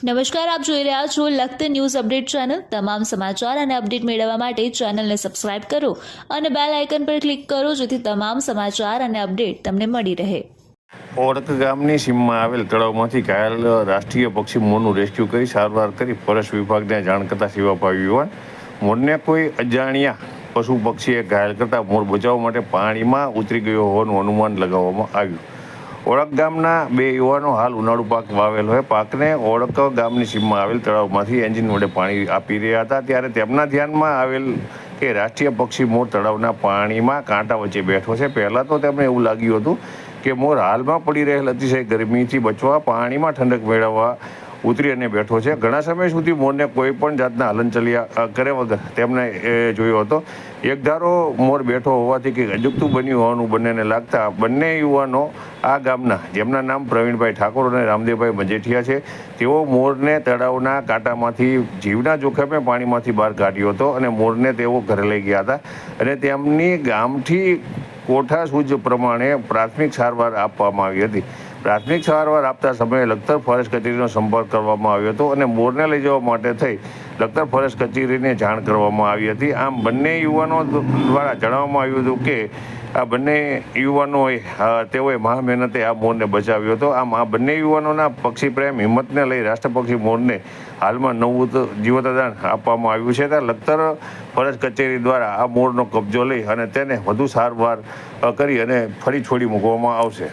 નમસ્કાર, આપ જોઈ રહ્યા છો લખત ન્યૂઝ અપડેટ ચેનલ। તમામ સમાચાર અને અપડેટ મેળવવા માટે ચેનલને સબસ્ક્રાઇબ કરો અને બેલ આઇકન પર ક્લિક કરો જેથી તમામ સમાચાર અને અપડેટ તમને મળી રહે। ઓળક ગામની સીમમાં આવેલ તળાવમાંથી ઘાયલ રાષ્ટ્રીય પક્ષી મોરનું રેસ્ક્યુ કરી સારવાર કરી ફોરેસ્ટ વિભાગને જાણ કરતા સેવાભાવી યુવાન મોરને કોઈ અજાણ્યા પશુ પક્ષીએ ઘાયલ કરતા મોર બચાવવા માટે પાણીમાં ઉતરી ગયો હોવાનું અનુમાન લગાવવામાં આવ્યું। ઓળક ગામના બે યુવાનો હાલ ઉનાળુ પાક વાવેલ હોય પાકને ઓળક ગામની સીમમાં આવેલ તળાવમાંથી એન્જિન વડે પાણી આપી રહ્યા હતા ત્યારે તેમના ધ્યાનમાં આવેલ કે રાષ્ટ્રીય પક્ષી મોર તળાવના પાણીમાં કાંટા વચ્ચે બેઠો છે। પહેલાં તો તેમને એવું લાગ્યું હતું કે મોર હાલમાં પડી રહેલ અતિશય ગરમીથી બચવા પાણીમાં ઠંડક મેળવવા ઉતરી અને બેઠો છે। ઘણા સમય સુધી મોરને કોઈ પણ જાતના હલનચલિયા કરે વગર તેમને જોયો હતો। એક ધારો મોર બેઠો હોવાથી કંઈક અજુગતું બન્યું હોવાનું બંનેને લાગતા બંને યુવાનો આ ગામના જેમના નામ પ્રવીણભાઈ ઠાકોર અને રામદેવભાઈ મજેઠિયા છે તેઓ મોરને તળાવના કાંટામાંથી જીવના જોખમે પાણીમાંથી બહાર કાઢ્યો હતો અને મોરને તેઓ ઘરે લઈ ગયા હતા અને તેમની ગામથી કોઠા સૂઝ પ્રમાણે પ્રાથમિક સારવાર આપવામાં આવી હતી। પ્રાથમિક સારવાર આપતા સમયે લખતર ફોરેસ્ટ કચેરીનો સંપર્ક કરવામાં આવ્યો હતો અને મોરને લઈ જવા માટે થઈ લખતર ફોરેસ્ટ કચેરીને જાણ કરવામાં આવી હતી। આમ બંને યુવાનો દ્વારા જણાવવામાં આવ્યું હતું કે આ બંને યુવાનોએ તેઓએ મહા મહેનતે આ મોરને બચાવ્યો હતો। આમ આ બંને યુવાનોના પક્ષી પ્રેમ હિંમતને લઈ રાષ્ટ્રપક્ષી મોરને હાલમાં નવું જીવતદાન આપવામાં આવ્યું છે। ત્યારે લખતર ફોરેસ્ટ કચેરી દ્વારા આ મોરનો કબજો લઈ અને તેને વધુ સારવાર કરી અને ફરી છોડી મૂકવામાં આવશે।